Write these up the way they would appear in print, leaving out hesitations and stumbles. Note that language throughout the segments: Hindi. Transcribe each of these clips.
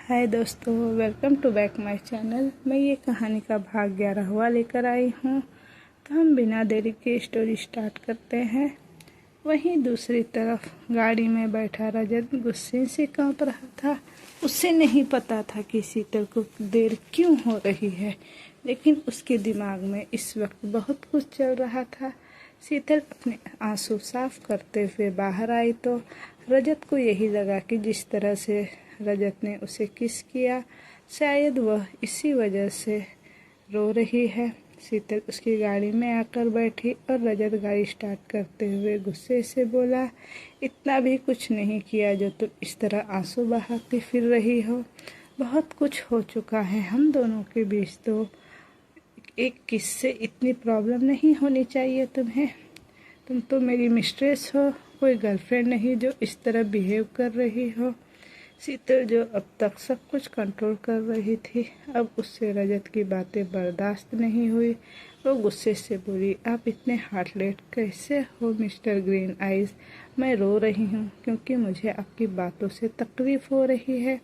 हाय दोस्तों, welcome to back my channel. मैं ये कहानी का भाग 11वां लेकर आई हूँ। तो हम बिना देरी के स्टोरी स्टार्ट करते हैं। वहीं दूसरी तरफ गाड़ी में बैठा रजत गुस्से से कांप रहा था। उसे नहीं पता था कि शीतल को देर क्यों हो रही है, लेकिन उसके दिमाग में इस वक्त बहुत कुछ चल रहा था। शीतल अपने आंसू साफ करते हुए बाहर आई तो रजत को यही लगा कि जिस तरह से रजत ने उसे किस किया, शायद वह इसी वजह से रो रही है। शीतल उसकी गाड़ी में आकर बैठी और रजत गाड़ी स्टार्ट करते हुए गुस्से से बोला, इतना भी कुछ नहीं किया जो तुम इस तरह आंसू बहाती फिर रही हो। बहुत कुछ हो चुका है हम दोनों के बीच, तो एक किस से इतनी प्रॉब्लम नहीं होनी चाहिए तुम्हें। तुम तो मेरी मिस्ट्रेस हो, कोई गर्लफ्रेंड नहीं जो इस तरह बिहेव कर रही हो। शीतल जो अब तक सब कुछ कंट्रोल कर रही थी, अब उससे रजत की बातें बर्दाश्त नहीं हुई। वो गुस्से से बोली, आप इतने हार्टलेट कैसे हो मिस्टर ग्रीन आइज। मैं रो रही हूँ क्योंकि मुझे आपकी बातों से तकलीफ हो रही है,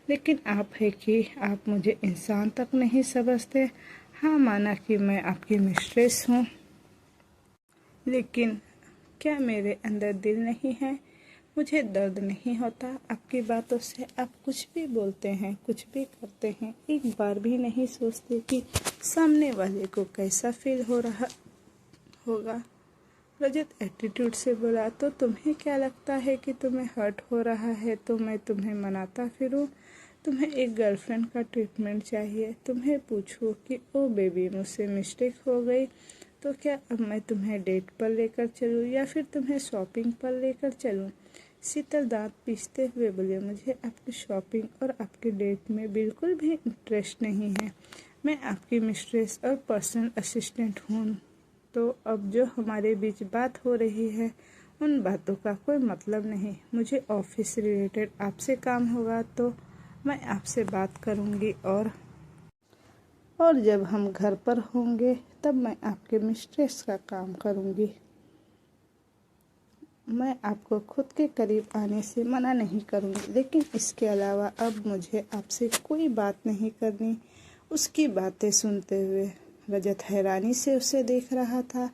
लेकिन आप है कि आप मुझे इंसान तक नहीं समझते। हाँ, माना कि मैं आपकी मिस्ट्रेस हूँ, लेकिन क्या मेरे अंदर दिल नहीं है? मुझे दर्द नहीं होता आपकी बातों से? आप कुछ भी बोलते हैं, कुछ भी करते हैं, एक बार भी नहीं सोचते कि सामने वाले को कैसा फील हो रहा होगा। रजत एटीट्यूड से बोला, तो तुम्हें क्या लगता है कि तुम्हें हर्ट हो रहा है तो मैं तुम्हें मनाता फिरूं? तुम्हें एक गर्लफ्रेंड का ट्रीटमेंट चाहिए। तुम्हें पूछूं कि ओ बेबी, मुझसे मिस्टेक हो गई, तो क्या अब मैं तुम्हें डेट पर लेकर चलूं या फिर तुम्हें शॉपिंग पर लेकर चलूं? शीतल दांत पीसते हुए बोले, मुझे आपकी शॉपिंग और आपके डेट में बिल्कुल भी इंटरेस्ट नहीं है। मैं आपकी मिस्ट्रेस और पर्सनल असिस्टेंट हूँ, तो अब जो हमारे बीच बात हो रही है उन बातों का कोई मतलब नहीं। मुझे ऑफिस रिलेटेड आपसे काम होगा तो मैं आपसे बात करूँगी, और जब हम घर पर होंगे तब मैं आपके मिस्ट्रेस का काम करूँगी। मैं आपको खुद के करीब आने से मना नहीं करूँगी, लेकिन इसके अलावा अब मुझे आपसे कोई बात नहीं करनी। उसकी बातें सुनते हुए रजत हैरानी से उसे देख रहा था।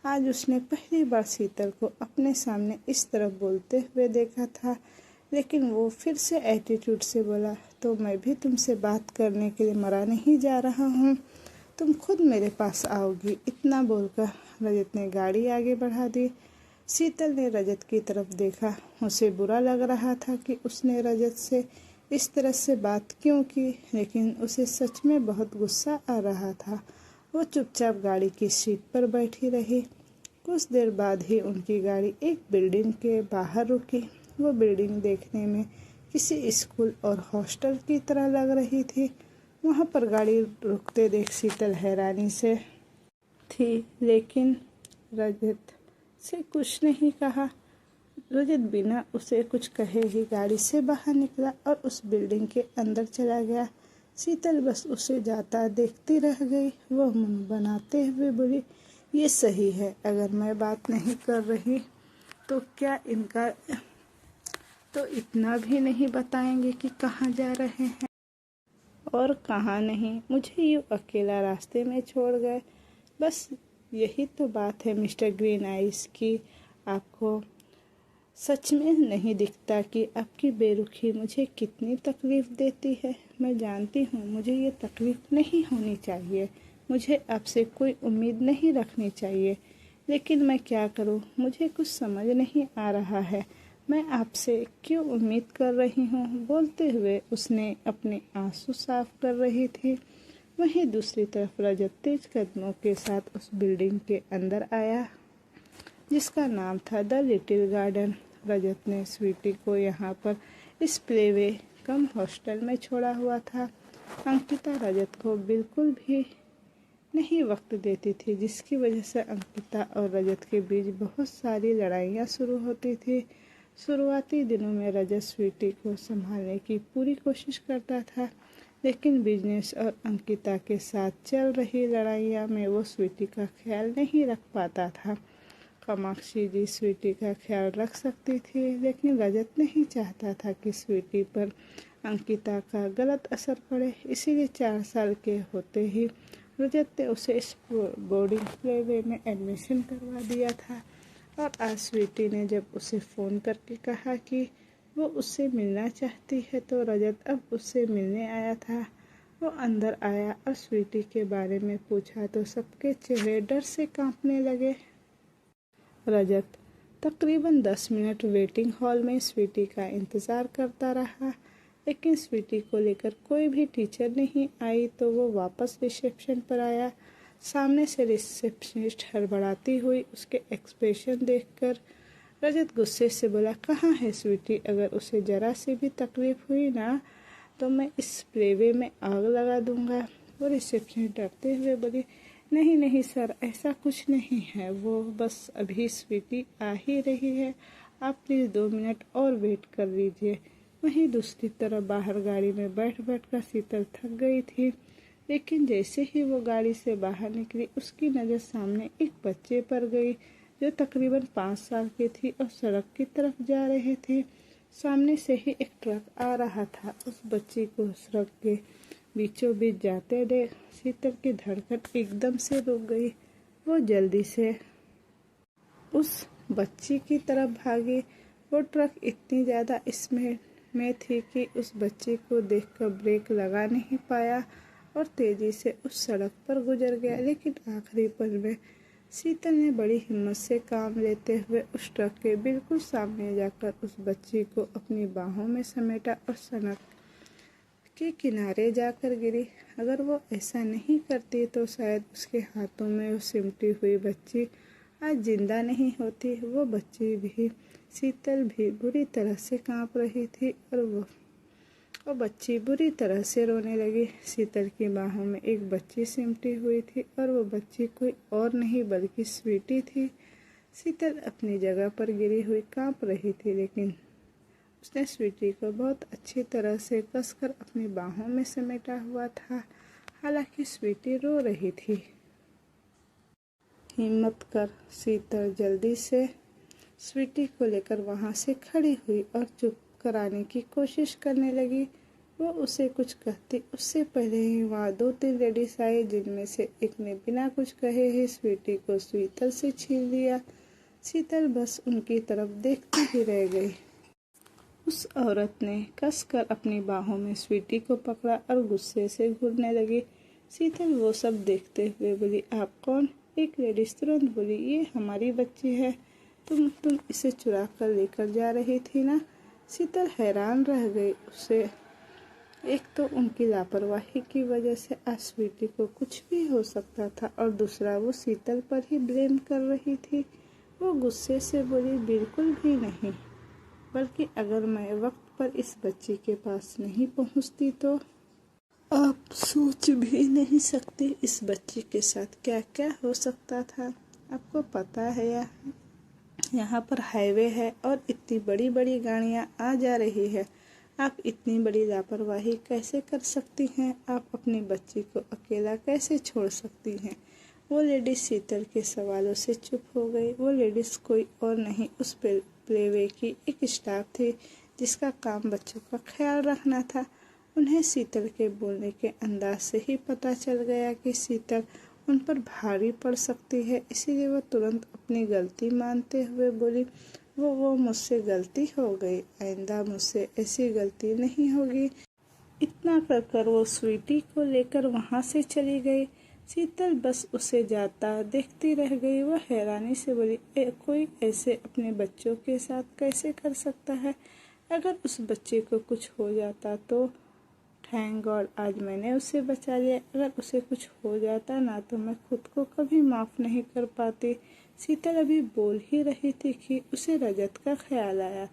आज उसने पहली बार शीतल को अपने सामने इस तरह बोलते हुए देखा था, लेकिन वो फिर से एटीट्यूड से बोला, तो मैं भी तुमसे बात करने के लिए मरा नहीं जा रहा हूँ, तुम खुद मेरे पास आओगी। इतना बोलकर रजत ने गाड़ी आगे बढ़ा दी। शीतल ने रजत की तरफ देखा। उसे बुरा लग रहा था कि उसने रजत से इस तरह से बात क्यों की, लेकिन उसे सच में बहुत गुस्सा आ रहा था। वो चुपचाप गाड़ी की सीट पर बैठी रही। कुछ देर बाद ही उनकी गाड़ी एक बिल्डिंग के बाहर रुकी। वो बिल्डिंग देखने में किसी स्कूल और हॉस्टल की तरह लग रही थी। वहाँ पर गाड़ी रुकते देख शीतल हैरानी से थी, लेकिन रजत से कुछ नहीं कहा। रजत बिना उसे कुछ कहे ही गाड़ी से बाहर निकला और उस बिल्डिंग के अंदर चला गया। शीतल बस उसे जाता देखती रह गई। वह मुंह बनाते हुए बोली, ये सही है, अगर मैं बात नहीं कर रही तो क्या इनका तो इतना भी नहीं बताएंगे कि कहाँ जा रहे हैं और कहाँ नहीं। मुझे यूँ अकेला रास्ते में छोड़ गए। बस यही तो बात है मिस्टर ग्रीन आइज की। आपको सच में नहीं दिखता कि आपकी बेरुखी मुझे कितनी तकलीफ़ देती है। मैं जानती हूँ मुझे ये तकलीफ़ नहीं होनी चाहिए, मुझे आपसे कोई उम्मीद नहीं रखनी चाहिए, लेकिन मैं क्या करूँ, मुझे कुछ समझ नहीं आ रहा है। मैं आपसे क्यों उम्मीद कर रही हूँ। बोलते हुए उसने अपने आंसू साफ कर रही थी। वहीं दूसरी तरफ रजत तेज कदमों के साथ उस बिल्डिंग के अंदर आया, जिसका नाम था द लिटिल गार्डन। रजत ने स्वीटी को यहाँ पर इस प्लेवे कम हॉस्टल में छोड़ा हुआ था। अंकिता रजत को बिल्कुल भी नहीं वक्त देती थी, जिसकी वजह से अंकिता और रजत के बीच बहुत सारी लड़ाइयाँ शुरू होती थी। शुरुआती दिनों में रजत स्वीटी को संभालने की पूरी कोशिश करता था, लेकिन बिजनेस और अंकिता के साथ चल रही लड़ाइयाँ में वो स्वीटी का ख्याल नहीं रख पाता था। कामाक्षी जी स्वीटी का ख्याल रख सकती थी, लेकिन रजत नहीं चाहता था कि स्वीटी पर अंकिता का गलत असर पड़े, इसीलिए 4 साल के होते ही रजत ने उसे इस बोर्डिंग प्ले में एडमिशन करवा दिया था। और आज स्वीटी ने जब उसे फ़ोन करके कहा कि वो उससे मिलना चाहती है तो रजत अब उससे मिलने आया था। वो अंदर आया और स्वीटी के बारे में पूछा तो सबके चेहरे डर से कांपने लगे। रजत तकरीबन 10 मिनट वेटिंग हॉल में स्वीटी का इंतज़ार करता रहा, लेकिन स्वीटी को लेकर कोई भी टीचर नहीं आई तो वो वापस रिसेप्शन पर आया। सामने से रिसेप्शनिस्ट हड़बड़ाती हुई उसके एक्सप्रेशन देखकर रजत गुस्से से बोला, कहाँ है स्वीटी? अगर उसे ज़रा सी भी तकलीफ हुई ना तो मैं इस प्लेवे में आग लगा दूंगा। वो रिसेप्शनिस्ट डरते हुए बोली, नहीं नहीं सर, ऐसा कुछ नहीं है, वो बस अभी स्वीटी आ ही रही है, आप प्लीज़ 2 मिनट और वेट कर लीजिए। वहीं दूसरी तरफ बाहर गाड़ी में बैठ बैठ कर शीतल थक गई थी, लेकिन जैसे ही वो गाड़ी से बाहर निकली उसकी नज़र सामने एक बच्चे पर गई जो तकरीबन 5 साल की थी और सड़क की तरफ जा रहे थे। सामने से ही एक ट्रक आ रहा था। उस बच्ची को सड़क के बीचों बीच जाते देख शीतल की धड़कन एकदम से रुक गई। वो जल्दी से उस बच्ची की तरफ भागी। वो ट्रक इतनी ज़्यादा स्पीड में थी कि उस बच्ची को देखकर ब्रेक लगा नहीं पाया और तेज़ी से उस सड़क पर गुजर गया। लेकिन आखिरी पल में शीतल ने बड़ी हिम्मत से काम लेते हुए उस ट्रक के बिल्कुल सामने जाकर उस बच्ची को अपनी बाहों में समेटा और सड़क के किनारे जाकर गिरी। अगर वो ऐसा नहीं करती तो शायद उसके हाथों में वो सिमटी हुई बच्ची आज जिंदा नहीं होती। वो बच्ची भी, शीतल भी बुरी तरह से कांप रही थी और वो बच्ची बुरी तरह से रोने लगी। शीतल की बाहों में एक बच्ची सिमटी हुई थी और वो बच्ची कोई और नहीं बल्कि स्वीटी थी। शीतल अपनी जगह पर गिरी हुई कांप रही थी, लेकिन उसने स्वीटी को बहुत अच्छी तरह से कसकर अपनी बाहों में समेटा हुआ था। हालांकि स्वीटी रो रही थी। हिम्मत कर, शीतल जल्दी से स्वीटी को लेकर वहां से खड़ी हुई और चुप कराने की कोशिश करने लगी। वो उसे कुछ कहती उससे पहले ही वहाँ 2-3 लेडीज आई, जिनमें से एक ने बिना कुछ कहे ही स्वीटी को शीतल से छीन लिया। शीतल बस उनकी तरफ देखती ही रह गई। उस औरत ने कसकर अपनी बाहों में स्वीटी को पकड़ा और गुस्से से घूरने लगी। शीतल वो सब देखते हुए बोली, आप कौन? एक लेडीज तुरंत बोली, ये हमारी बच्ची है, तुम इसे चुरा कर लेकर जा रही थी ना? शीतल हैरान रह गई। उसे एक तो उनकी लापरवाही की वजह से आज स्वीटी को कुछ भी हो सकता था और दूसरा वो शीतल पर ही ब्लेम कर रही थी। वो गुस्से से बोली, बिल्कुल भी नहीं, बल्कि अगर मैं वक्त पर इस बच्ची के पास नहीं पहुंचती तो आप सोच भी नहीं सकते इस बच्ची के साथ क्या क्या हो सकता था। आपको पता है यहाँ पर हाईवे है और इतनी बड़ी बड़ी गाड़ियाँ आ जा रही है, आप इतनी बड़ी लापरवाही कैसे कर सकती हैं? आप अपनी बच्ची को अकेला कैसे छोड़ सकती हैं? वो लेडीज शीतल के सवालों से चुप हो गई। वो लेडीज कोई और नहीं, उस प्लेवे की एक स्टाफ थी जिसका काम बच्चों का ख्याल रखना था। उन्हें शीतल के बोलने के अंदाज से ही पता चल गया कि शीतल उन पर भारी पड़ सकती है, इसीलिए वो तुरंत अपनी गलती मानते हुए बोली, वो मुझसे गलती हो गई, आइंदा मुझसे ऐसी गलती नहीं होगी। इतना कर वो स्वीटी को लेकर वहाँ से चली गई। शीतल बस उसे जाता देखती रह गई। वह हैरानी से बोली, कोई ऐसे अपने बच्चों के साथ कैसे कर सकता है? अगर उस बच्चे को कुछ हो जाता तो थैंक गॉड आज मैंने उसे बचा लिया। अगर उसे कुछ हो जाता ना तो मैं खुद को कभी माफ़ नहीं कर पाती। शीतल अभी बोल ही रही थी कि उसे रजत का ख्याल आया।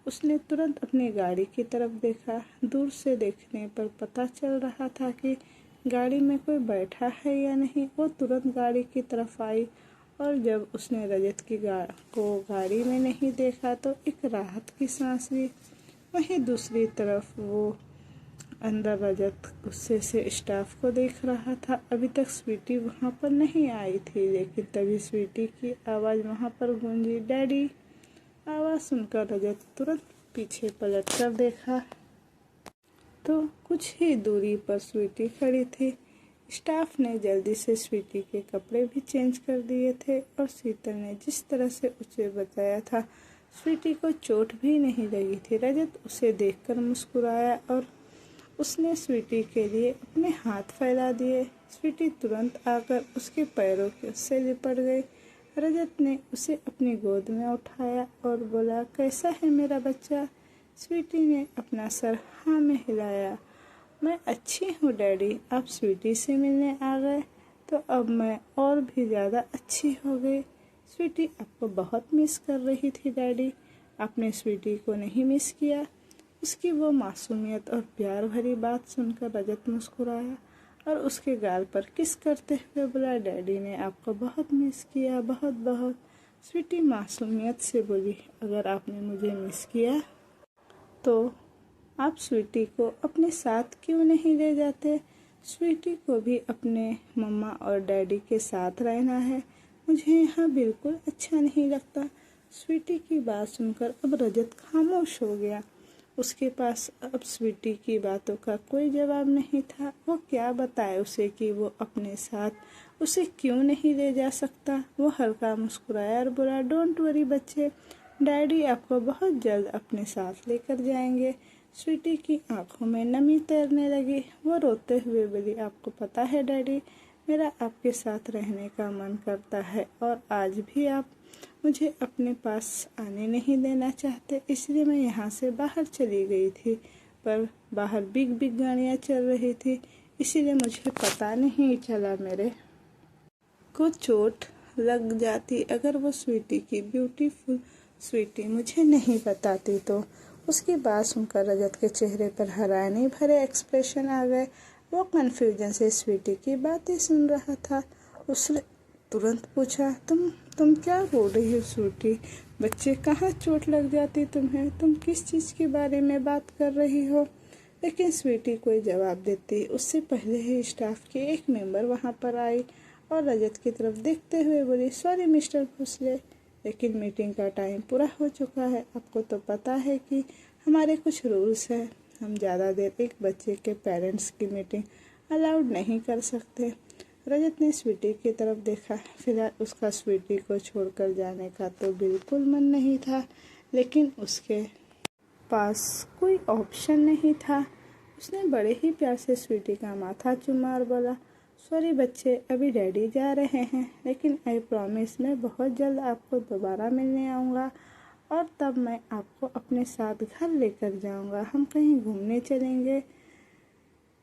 उसने तुरंत अपनी गाड़ी की तरफ देखा। दूर से देखने पर पता चल रहा था कि गाड़ी में कोई बैठा है या नहीं। वो तुरंत गाड़ी की तरफ आई और जब उसने रजत की को गाड़ी में नहीं देखा तो एक राहत की सांस ली। वहीं दूसरी तरफ वो अंदर रजत गुस्से से स्टाफ को देख रहा था। अभी तक स्वीटी वहाँ पर नहीं आई थी, लेकिन तभी स्वीटी की आवाज़ वहाँ पर गूंजी, डैडी। आवाज़ सुनकर रजत तुरंत पीछे पलट कर देखा तो कुछ ही दूरी पर स्वीटी खड़ी थी। स्टाफ ने जल्दी से स्वीटी के कपड़े भी चेंज कर दिए थे और शीतल ने जिस तरह से उसे बताया था स्वीटी को चोट भी नहीं लगी थी। रजत उसे देखकर मुस्कुराया और उसने स्वीटी के लिए अपने हाथ फैला दिए। स्वीटी तुरंत आकर उसके पैरों से लिपट गई। रजत ने उसे अपनी गोद में उठाया और बोला, कैसा है मेरा बच्चा? स्वीटी ने अपना सर हाँ में हिलाया। मैं अच्छी हूँ डैडी, आप स्वीटी से मिलने आ गए तो अब मैं और भी ज़्यादा अच्छी हो गई। स्वीटी आपको बहुत मिस कर रही थी डैडी। आपने स्वीटी को नहीं मिस किया? उसकी वो मासूमियत और प्यार भरी बात सुनकर रजत मुस्कुराया और उसके गाल पर किस करते हुए बोला, डैडी ने आपको बहुत मिस किया, बहुत बहुत। स्वीटी मासूमियत से बोली, अगर आपने मुझे मिस किया तो आप स्वीटी को अपने साथ क्यों नहीं ले जाते? स्वीटी को भी अपने मम्मा और डैडी के साथ रहना है। मुझे यहाँ बिल्कुल अच्छा नहीं लगता। स्वीटी की बात सुनकर अब रजत खामोश हो गया। उसके पास अब स्वीटी की बातों का कोई जवाब नहीं था। वो क्या बताए उसे कि वो अपने साथ उसे क्यों नहीं ले जा सकता। वो हल्का मुस्कुराया और बोला, डोंट वरी बच्चे, डैडी आपको बहुत जल्द अपने साथ लेकर जाएंगे। स्वीटी की आंखों में नमी तैरने लगी। वो रोते हुए बोली, आपको पता है डैडी, मेरा आपके साथ रहने का मन करता है और आज भी आप मुझे अपने पास आने नहीं देना चाहते, इसलिए मैं यहाँ से बाहर चली गई थी। पर बाहर बिग बिग गाड़ियाँ चल रही थी, इसीलिए मुझे पता नहीं चला मेरे को चोट लग जाती अगर वो स्वीटी की ब्यूटीफुल स्वीटी मुझे नहीं बताती तो। उसकी बात सुनकर रजत के चेहरे पर हैरानी भरे एक्सप्रेशन आ गए। वो कन्फ्यूजन से स्वीटी की बातें सुन रहा था। उसने तुरंत पूछा, तुम क्या बोल रही हो स्वीटी? बच्चे, कहाँ चोट लग जाती तुम्हें? तुम किस चीज़ के बारे में बात कर रही हो? लेकिन स्वीटी कोई जवाब देती उससे पहले ही स्टाफ के एक मेंबर वहाँ पर आई और रजत की तरफ देखते हुए बोली, सॉरी मिस्टर भोसले, लेकिन मीटिंग का टाइम पूरा हो चुका है। आपको तो पता है कि हमारे कुछ रूल्स हैं। हम ज़्यादा देर एक बच्चे के पेरेंट्स की मीटिंग अलाउड नहीं कर सकते। रजत ने स्वीटी की तरफ देखा। फिलहाल उसका स्वीटी को छोड़कर जाने का तो बिल्कुल मन नहीं था, लेकिन उसके पास कोई ऑप्शन नहीं था। उसने बड़े ही प्यार से स्वीटी का माथा चूमा और बोला, सॉरी बच्चे, अभी डैडी जा रहे हैं, लेकिन आई प्रॉमिस मैं बहुत जल्द आपको दोबारा मिलने आऊँगा और तब मैं आपको अपने साथ घर लेकर जाऊँगा। हम कहीं घूमने चलेंगे।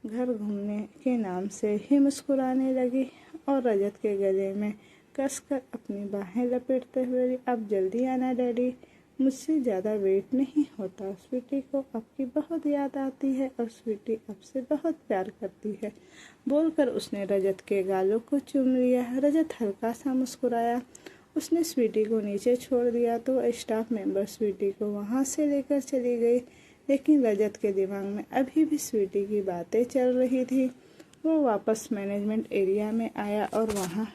घर घूमने के नाम से ही मुस्कुराने लगी और रजत के गले में कसकर अपनी बाहें लपेटते हुए, अब जल्दी आना डैडी, मुझसे ज़्यादा वेट नहीं होता। स्वीटी को आपकी बहुत याद आती है और स्वीटी आपसे बहुत प्यार करती है। बोलकर उसने रजत के गालों को चूम लिया। रजत हल्का सा मुस्कुराया। उसने स्वीटी को नीचे छोड़ दिया तो स्टाफ मेंबर स्वीटी को वहाँ से लेकर चली गई, लेकिन रजत के दिमाग में अभी भी स्वीटी की बातें चल रही थी। वो वापस मैनेजमेंट एरिया में आया और वहाँ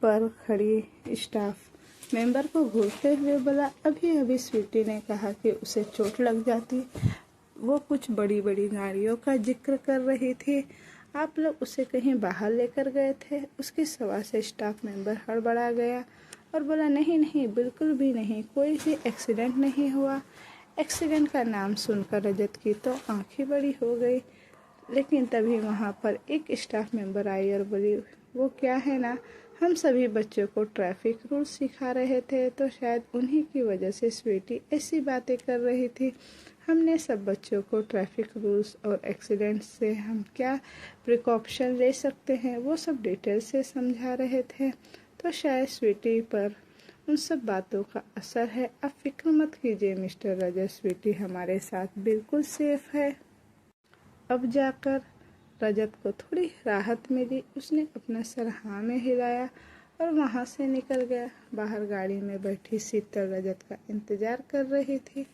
पर खड़ी स्टाफ मेंबर को घूरते हुए बोला, अभी अभी स्वीटी ने कहा कि उसे चोट लग जाती। वो कुछ बड़ी बड़ी गाड़ियों का जिक्र कर रही थी। आप लोग उसे कहीं बाहर लेकर गए थे? उसकी सवाल से स्टाफ मेंबर हड़बड़ा गया और बोला, नहीं नहीं, बिल्कुल भी नहीं, कोई भी एक्सीडेंट नहीं हुआ। एक्सीडेंट का नाम सुनकर रजत की तो आंखें बड़ी हो गई, लेकिन तभी वहाँ पर एक स्टाफ मेंबर आई और बोली, वो क्या है ना, हम सभी बच्चों को ट्रैफिक रूल्स सिखा रहे थे, तो शायद उन्हीं की वजह से स्वीटी ऐसी बातें कर रही थी। हमने सब बच्चों को ट्रैफिक रूल्स और एक्सीडेंट से हम क्या प्रिकॉशन ले सकते हैं वो सब डिटेल से समझा रहे थे, तो शायद स्वीटी पर उन सब बातों का असर है। आप फिक्र मत कीजिए मिस्टर रजत, स्वीटी हमारे साथ बिल्कुल सेफ है। अब जाकर रजत को थोड़ी राहत मिली। उसने अपना सर हाँ में हिलाया और वहाँ से निकल गया। बाहर गाड़ी में बैठी शीतल रजत का इंतजार कर रही थी।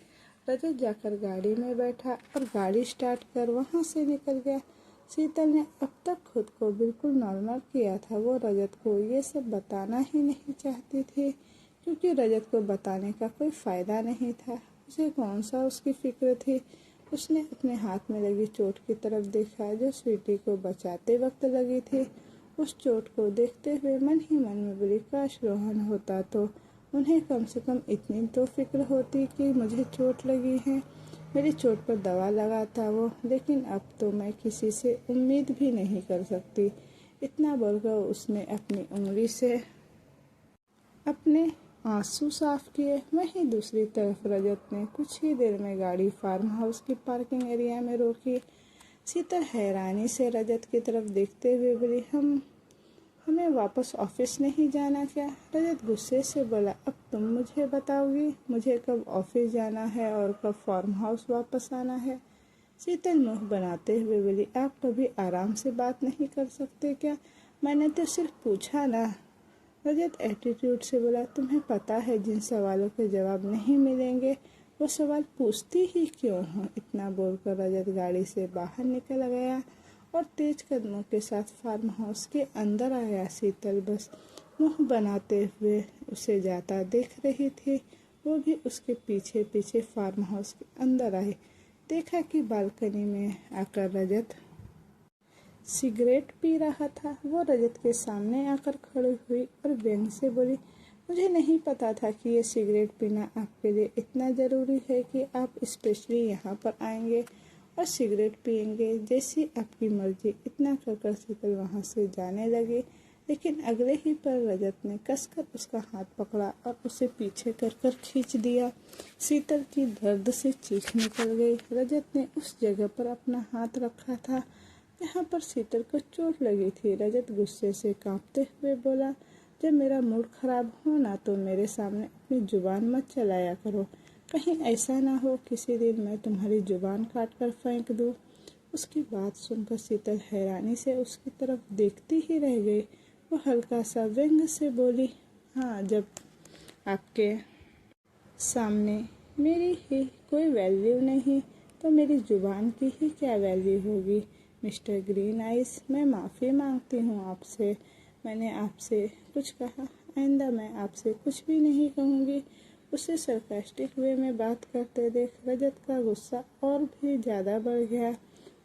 रजत जाकर गाड़ी में बैठा और गाड़ी स्टार्ट कर वहाँ से निकल गया। शीतल ने अब तक खुद को बिल्कुल नॉर्मल किया था। वो रजत को ये सब बताना ही नहीं चाहती थी, क्योंकि रजत को बताने का कोई फ़ायदा नहीं था। उसे कौन सा उसकी फिक्र थी। उसने अपने हाथ में लगी चोट की तरफ देखा जो स्वीटी को बचाते वक्त लगी थी। उस चोट को देखते हुए मन ही मन में बोली, काश रोहन होता तो उन्हें कम से कम इतनी तो फिक्र होती कि मुझे चोट लगी है, मेरी चोट पर दवा लगाता वो। लेकिन अब तो मैं किसी से उम्मीद भी नहीं कर सकती। इतना बोलकर उसने अपनी उंगली से अपने आंसू साफ किए। वहीं दूसरी तरफ रजत ने कुछ ही देर में गाड़ी फार्म हाउस की पार्किंग एरिया में रोकी। शीतल हैरानी से रजत की तरफ देखते हुए बोली, हमें वापस ऑफिस नहीं जाना क्या? रजत गुस्से से बोला, अब तुम मुझे बताओगी मुझे कब ऑफिस जाना है और कब फार्म हाउस वापस आना है? शीतल मुंह बनाते हुए बोली, आप कभी आराम से बात नहीं कर सकते क्या? मैंने तो सिर्फ पूछा ना। रजत एटीट्यूड से बोला, तुम्हें पता है जिन सवालों के जवाब नहीं मिलेंगे वो सवाल पूछती ही क्यों हो? इतना बोलकर रजत गाड़ी से बाहर निकल गया और तेज कदमों के साथ फार्म हाउस के अंदर आया। शीतल बस मुंह बनाते हुए उसे जाता देख रही थी। वो भी उसके पीछे पीछे फार्म हाउस के अंदर आई। देखा कि बालकनी में आकर रजत सिगरेट पी रहा था। वो रजत के सामने आकर खड़ी हुई और व्यंग से बोली, मुझे नहीं पता था कि ये सिगरेट पीना आपके लिए इतना ज़रूरी है कि आप स्पेशली यहाँ पर आएंगे और सिगरेट पिएंगे। जैसी आपकी मर्जी। इतना कहकर शीतल वहाँ से जाने लगी, लेकिन अगले ही पल रजत ने कसकर उसका हाथ पकड़ा और उसे पीछे कर खींच दिया। शीतल की दर्द से चीख निकल गई। रजत ने उस जगह पर अपना हाथ रखा था जहाँ पर शीतल को चोट लगी थी। रजत गुस्से से कांपते हुए बोला, जब मेरा मूड खराब हो ना तो मेरे सामने अपनी जुबान मत चलाया करो। कहीं ऐसा ना हो किसी दिन मैं तुम्हारी जुबान काट कर फेंक दूँ। उसकी बात सुनकर शीतल हैरानी से उसकी तरफ देखती ही रह गई। वो हल्का सा व्यंग से बोली, हाँ, जब आपके सामने मेरी ही कोई वैल्यू नहीं तो मेरी जुबान की ही क्या वैल्यू होगी? मिस्टर ग्रीन आइस, मैं माफ़ी मांगती हूँ आपसे। मैंने आपसे कुछ कहा, आइंदा मैं आपसे कुछ भी नहीं कहूँगी। उसे सरकास्टिक वे में बात करते देख रजत का गुस्सा और भी ज़्यादा बढ़ गया।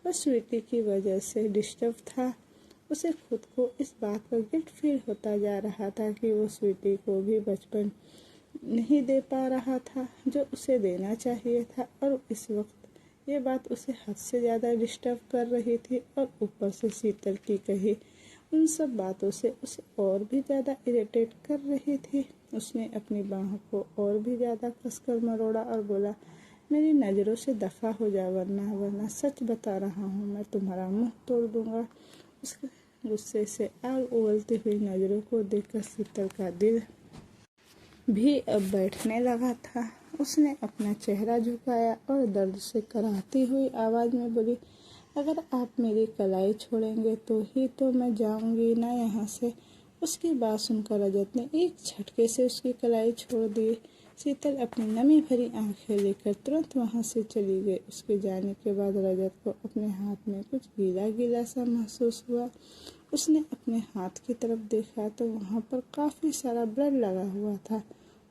वह स्वीटी की वजह से डिस्टर्ब था। उसे खुद को इस बात पर गिल्ट फील होता जा रहा था कि वो स्वीटी को भी बचपन नहीं दे पा रहा था जो उसे देना चाहिए था, और इस वक्त ये बात उसे हद से ज़्यादा डिस्टर्ब कर रही थी। और ऊपर से शीतल की कही उन सब बातों से उसे और भी ज़्यादा इरिटेट कर रही थी। उसने अपनी बाहों को और भी ज़्यादा कसकर मरोड़ा और बोला, मेरी नज़रों से दफ़ा हो जा, वरना सच बता रहा हूँ मैं तुम्हारा मुंह तोड़ दूंगा। उसके गुस्से से आग उगलती हुई नज़रों को देखकर शीतल का दिल भी अब बैठने लगा था। उसने अपना चेहरा झुकाया और दर्द से कराहती हुई आवाज़ में बोली, अगर आप मेरी कलाई छोड़ेंगे तो ही तो मैं जाऊंगी ना यहाँ से। उसकी बात सुनकर रजत ने एक झटके से उसकी कलाई छोड़ दी। शीतल अपनी नमी भरी आंखें लेकर तुरंत वहाँ से चली गई। उसके जाने के बाद रजत को अपने हाथ में कुछ गीला गीला सा महसूस हुआ। उसने अपने हाथ की तरफ देखा तो वहाँ पर काफ़ी सारा ब्लड लगा हुआ था।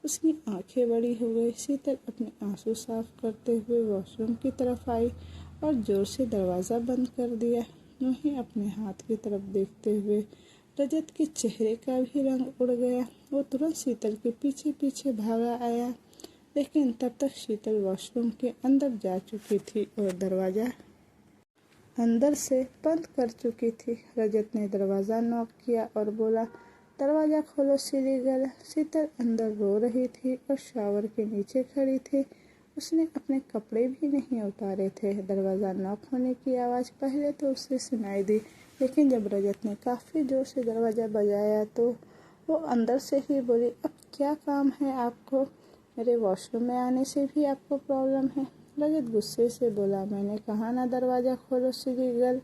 उसकी आंखें बड़ी हो गई। शीतल अपने आंसू साफ करते हुए वॉशरूम की तरफ आई और जोर से दरवाज़ा बंद कर दिया। वहीं अपने हाथ की तरफ देखते हुए रजत के चेहरे का भी रंग उड़ गया। वो तुरंत शीतल के पीछे पीछे भागा आया, लेकिन तब तक शीतल वॉशरूम के अंदर जा चुकी थी और दरवाज़ा अंदर से बंद कर चुकी थी। रजत ने दरवाज़ा नॉक किया और बोला, दरवाज़ा खोलो सिली गर्ल। शीतल अंदर रो रही थी और शावर के नीचे खड़ी थी। उसने अपने कपड़े भी नहीं उतारे थे। दरवाज़ा नॉक होने की आवाज़ पहले तो उसे सुनाई दी, लेकिन जब रजत ने काफ़ी जोर से दरवाज़ा बजाया तो वो अंदर से ही बोली, अब क्या काम है आपको? मेरे वॉशरूम में आने से भी आपको प्रॉब्लम है? रजत गुस्से से बोला, मैंने कहा ना दरवाज़ा खोलो सिली गर्ल,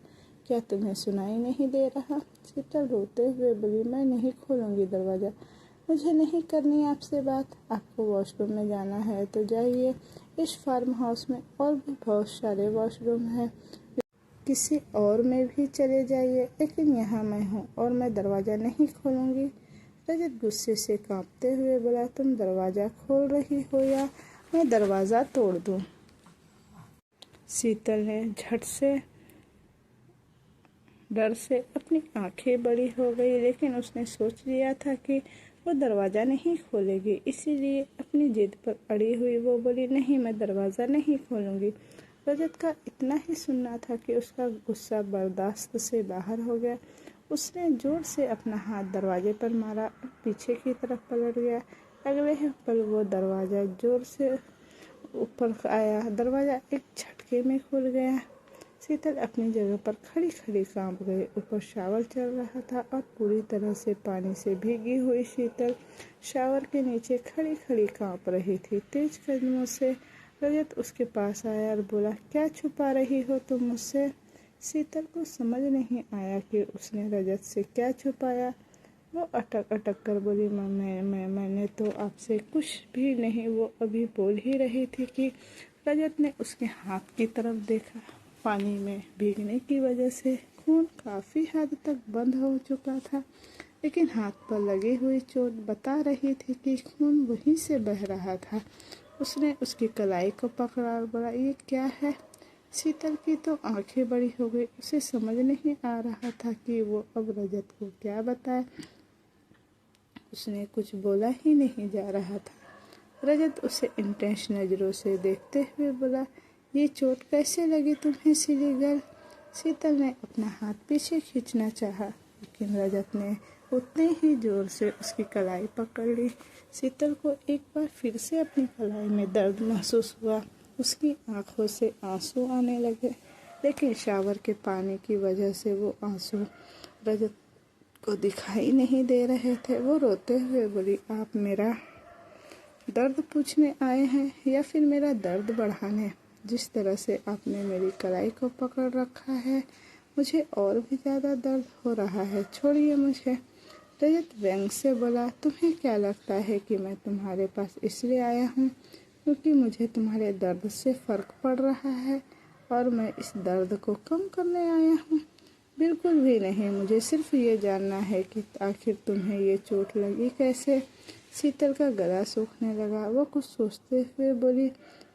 क्या तुम्हें सुनाई नहीं दे रहा? शीतल रोते हुए बोली, मैं नहीं खोलूँगी दरवाज़ा, मुझे नहीं करनी आपसे बात। आपको वॉशरूम में जाना है तो जाइए। इस फार्म हाउस में और भी बहुत सारे वॉशरूम हैं, किसी और में भी चले जाइए, लेकिन यहाँ मैं हूँ और मैं दरवाज़ा नहीं खोलूँगी। रजत गुस्से से कांपते हुए बोला, तुम दरवाज़ा खोल रही हो या मैं दरवाज़ा तोड़ दूँ? शीतल ने झट से डर से अपनी आंखें बड़ी हो गई, लेकिन उसने सोच लिया था कि वो दरवाज़ा नहीं खोलेगी। इसीलिए अपनी जिद पर अड़ी हुई वो बोली, नहीं, मैं दरवाज़ा नहीं खोलूँगी। रजत का इतना ही सुनना था कि उसका गुस्सा बर्दाश्त से बाहर हो गया। उसने जोर से अपना हाथ दरवाजे पर मारा और पीछे की तरफ पलट गया। अगले ही पल वो दरवाज़ा जोर से ऊपर आया। दरवाज़ा एक झटके में खुल गया। शीतल अपनी जगह पर खड़ी खड़ी कांप गई। ऊपर शावर चल रहा था और पूरी तरह से पानी से भीगी हुई शीतल शावर के नीचे खड़ी खड़ी कांप रही थी। तेज कदमों से रजत उसके पास आया और बोला, क्या छुपा रही हो तुम मुझसे? शीतल को समझ नहीं आया कि उसने रजत से क्या छुपाया। वो अटक अटक कर बोली, मैंने तो आपसे कुछ भी नहीं। वो अभी बोल ही रही थी कि रजत ने उसके हाथ की तरफ देखा। पानी में भीगने की वजह से खून काफ़ी हद तक बंद हो चुका था, लेकिन हाथ पर लगी हुई चोट बता रही थी कि खून वहीं से बह रहा था। उसने उसकी कलाई को पकड़ा और बोला, ये क्या है? शीतल की तो आंखें बड़ी हो गई। उसे समझ नहीं आ रहा था कि वो अब रजत को क्या बताए। उसने कुछ बोला ही नहीं जा रहा था। रजत उसे इंटेंस नज़रों से देखते हुए बोला, ये चोट कैसे लगी तुम्हें सिली गर्ल? शीतल ने अपना हाथ पीछे खींचना चाहा, लेकिन रजत ने उतने ही जोर से उसकी कलाई पकड़ ली। शीतल को एक बार फिर से अपनी कलाई में दर्द महसूस हुआ। उसकी आंखों से आंसू आने लगे, लेकिन शावर के पानी की वजह से वो आंसू रजत को दिखाई नहीं दे रहे थे। वो रोते हुए बोली, आप मेरा दर्द पूछने आए हैं या फिर मेरा दर्द बढ़ाने? जिस तरह से आपने मेरी कलाई को पकड़ रखा है, मुझे और भी ज़्यादा दर्द हो रहा है। छोड़िए मुझे। रजत व्यंग से बोला, तुम्हें क्या लगता है कि मैं तुम्हारे पास इसलिए आया हूँ क्योंकि मुझे तुम्हारे दर्द से फ़र्क पड़ रहा है और मैं इस दर्द को कम करने आया हूँ? बिल्कुल भी नहीं। मुझे सिर्फ ये जानना है कि आखिर तुम्हें ये चोट लगी कैसे? शीतल का गला सूखने लगा। वो कुछ सोचते हुए बोली,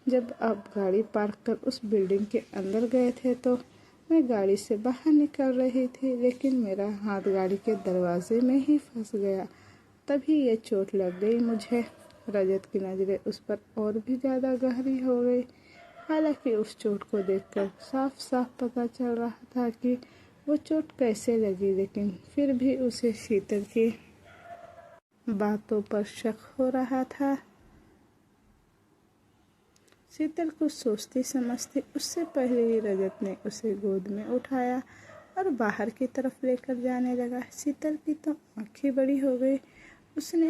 जब आप गाड़ी पार्क कर उस बिल्डिंग के अंदर गए थे तो मैं गाड़ी से बाहर निकल रही थी, लेकिन मेरा हाथ गाड़ी के दरवाजे में ही फंस गया, तभी ये चोट लग गई मुझे। रजत की नज़रें उस पर और भी ज़्यादा गहरी हो गई। हालांकि उस चोट को देखकर साफ साफ पता चल रहा था कि वो चोट कैसे लगी, लेकिन फिर भी उसे शीतल की बातों पर शक हो रहा था। शीतल कुछ सोचती समझती उससे पहले ही रजत ने उसे गोद में उठाया और बाहर की तरफ लेकर जाने लगा। शीतल की तो आंखें बड़ी हो गई। उसने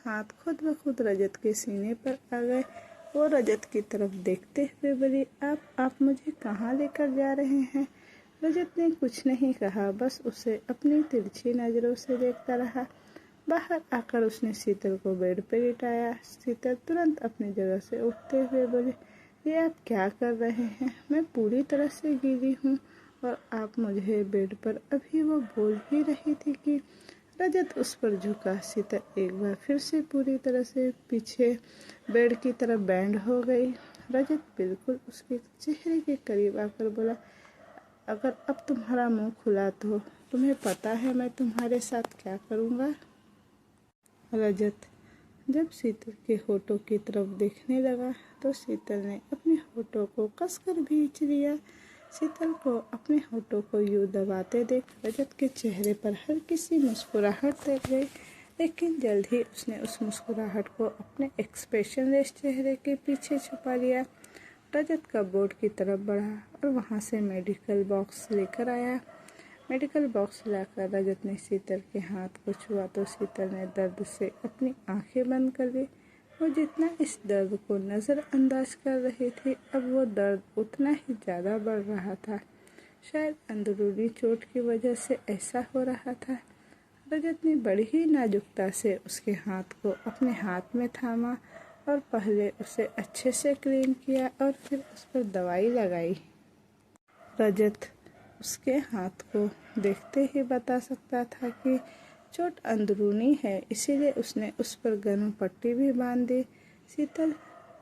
हाथ खुद ब खुद रजत के सीने पर आ गए। वो रजत की तरफ देखते हुए बोली, आप मुझे कहाँ लेकर जा रहे हैं? रजत ने कुछ नहीं कहा, बस उसे अपनी तिरछी नज़रों से देखता रहा। बाहर आकर उसने शीतल को बेड पर लिटाया। शीतल तुरंत अपनी जगह से उठते हुए बोली, ये आप क्या कर रहे हैं? मैं पूरी तरह से गीली हूँ और आप मुझे बेड पर। अभी वो बोल ही रही थी कि रजत उस पर झुका। शीतल एक बार फिर से पूरी तरह से पीछे बेड की तरफ बैंड हो गई। रजत बिल्कुल उसके चेहरे के करीब आकर बोला, अगर अब तुम्हारा मुंह खुला तो तुम्हें पता है मैं तुम्हारे साथ क्या करूँगा? रजत जब शीतल के होठों की तरफ देखने लगा तो शीतल ने अपने होठों को कसकर भींच लिया। शीतल को अपने होठों को यूं दबाते देख रजत के चेहरे पर हल्की सी मुस्कुराहट तैर गई, लेकिन जल्द ही उसने उस मुस्कुराहट को अपने एक्सप्रेशनलेस चेहरे के पीछे छुपा लिया। रजत कपबोर्ड की तरफ बढ़ा और वहाँ से मेडिकल बॉक्स लेकर आया। मेडिकल बॉक्स लाकर रजत ने शीतल के हाथ को छुआ तो शीतल ने दर्द से अपनी आंखें बंद कर ली। वो जितना इस दर्द को नज़रअंदाज कर रही थी, अब वो दर्द उतना ही ज़्यादा बढ़ रहा था। शायद अंदरूनी चोट की वजह से ऐसा हो रहा था। रजत ने बड़ी ही नाजुकता से उसके हाथ को अपने हाथ में थामा और पहले उसे अच्छे से क्लीन किया और फिर उस पर दवाई लगाई। रजत उसके हाथ को देखते ही बता सकता था कि चोट अंदरूनी है, इसीलिए उसने उस पर गर्म पट्टी भी बांध दी। शीतल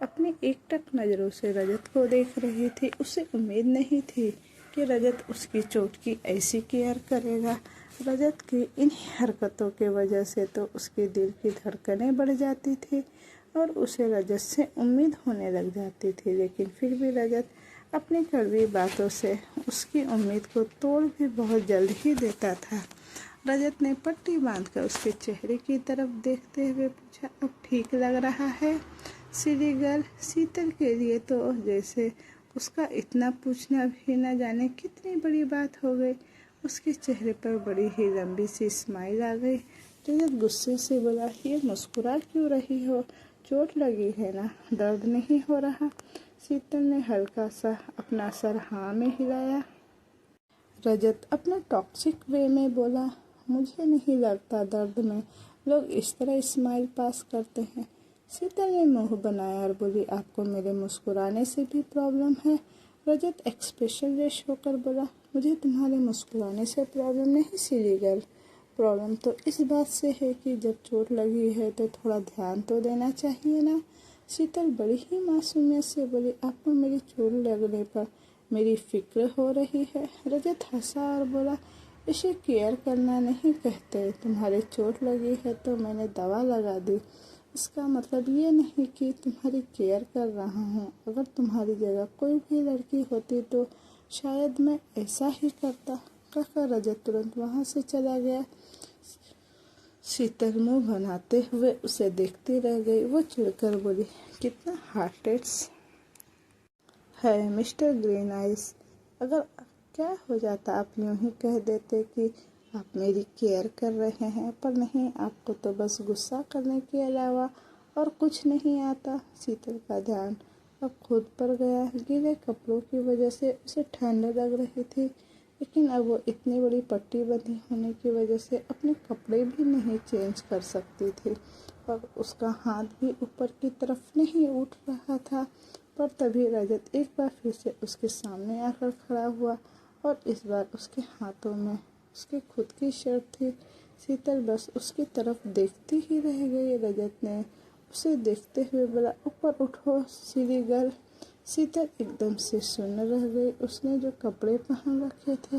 अपनी एकटक नज़रों से रजत को देख रही थी। उसे उम्मीद नहीं थी कि रजत उसकी चोट की ऐसी केयर करेगा। रजत की इन्हीं हरकतों की वजह से तो उसके दिल की धड़कनें बढ़ जाती थी और उसे रजत से उम्मीद होने लग जाती थी। लेकिन फिर भी रजत अपनी कड़वी बातों से उसकी उम्मीद को तोड़ भी बहुत जल्द ही देता था। रजत ने पट्टी बांधकर उसके चेहरे की तरफ देखते हुए पूछा, अब ठीक लग रहा है? सिली गर्ल, शीतल के लिए तो जैसे उसका इतना पूछना भी न जाने कितनी बड़ी बात हो गई। उसके चेहरे पर बड़ी ही लंबी सी स्माइल आ गई। रजत गुस्से से बोला, ये मुस्कुरा क्यों रही हो? चोट लगी है ना, दर्द नहीं हो रहा? शीतल ने हल्का सा अपना सर हाँ में हिलाया। रजत अपने टॉक्सिक वे में बोला, मुझे नहीं लगता दर्द में लोग इस तरह स्माइल पास करते हैं। शीतल ने मुंह बनाया और बोली, आपको मेरे मुस्कुराने से भी प्रॉब्लम है? रजत एक्सप्रेशनलेस होकर बोला, मुझे तुम्हारे मुस्कुराने से प्रॉब्लम नहीं सिली गर्ल। प्रॉब्लम तो इस बात से है कि जब चोट लगी है तो थोड़ा ध्यान तो देना चाहिए ना। शीतल बड़ी ही मासूमियत से बोली, आपको मेरी चोट लगने पर मेरी फिक्र हो रही है। रजत हंसा और बोला, इसे केयर करना नहीं कहते। तुम्हारे चोट लगी है तो मैंने दवा लगा दी। इसका मतलब ये नहीं कि तुम्हारी केयर कर रहा हूँ। अगर तुम्हारी जगह कोई भी लड़की होती तो शायद मैं ऐसा ही करता। कहकर रजत तुरंत वहाँ से चला गया। शीतल मुंह बनाते हुए उसे देखती रह गई। वो चिढ़कर बोली, कितना हार्टेड है मिस्टर ग्रीन आइस। अगर क्या हो जाता आप यूं ही कह देते कि आप मेरी केयर कर रहे हैं, पर नहीं, आपको तो बस गुस्सा करने के अलावा और कुछ नहीं आता। शीतल का ध्यान अब खुद पर गया। गीले कपड़ों की वजह से उसे ठंड लग रही थी, लेकिन अब वो इतनी बड़ी पट्टी बंधी होने की वजह से अपने कपड़े भी नहीं चेंज कर सकती थी और उसका हाथ भी ऊपर की तरफ नहीं उठ रहा था। पर तभी रजत एक बार फिर से उसके सामने आकर खड़ा हुआ और इस बार उसके हाथों में उसकी खुद की शर्ट थी। शीतल बस उसकी तरफ देखती ही रह गई। रजत ने उसे देखते हुए बोला, ऊपर उठो सिली गर्ल। शीतल एकदम से सुन्न रह गई। उसने जो कपड़े पहन रखे थे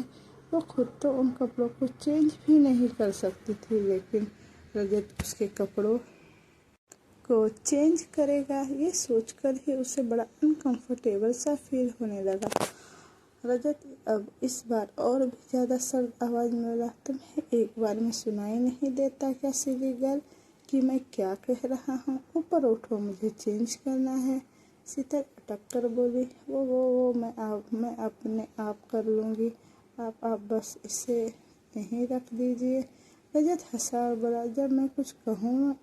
वो खुद तो उन कपड़ों को चेंज भी नहीं कर सकती थी, लेकिन रजत उसके कपड़ों को चेंज करेगा, ये सोचकर ही उसे बड़ा अनकंफर्टेबल सा फील होने लगा। रजत अब इस बार और भी ज़्यादा सर्द आवाज़ में बोला, तुम्हें एक बार में सुनाई नहीं देता क्या सिली गर्ल कि मैं क्या कह रहा हूँ? ऊपर उठो, मुझे चेंज करना है। शीतल अटक कर बोली, वो मैं अपने आप कर लूँगी। आप बस इसे यहीं रख दीजिए। रजत हंसा और बोला, जब मैं कुछ कहूँ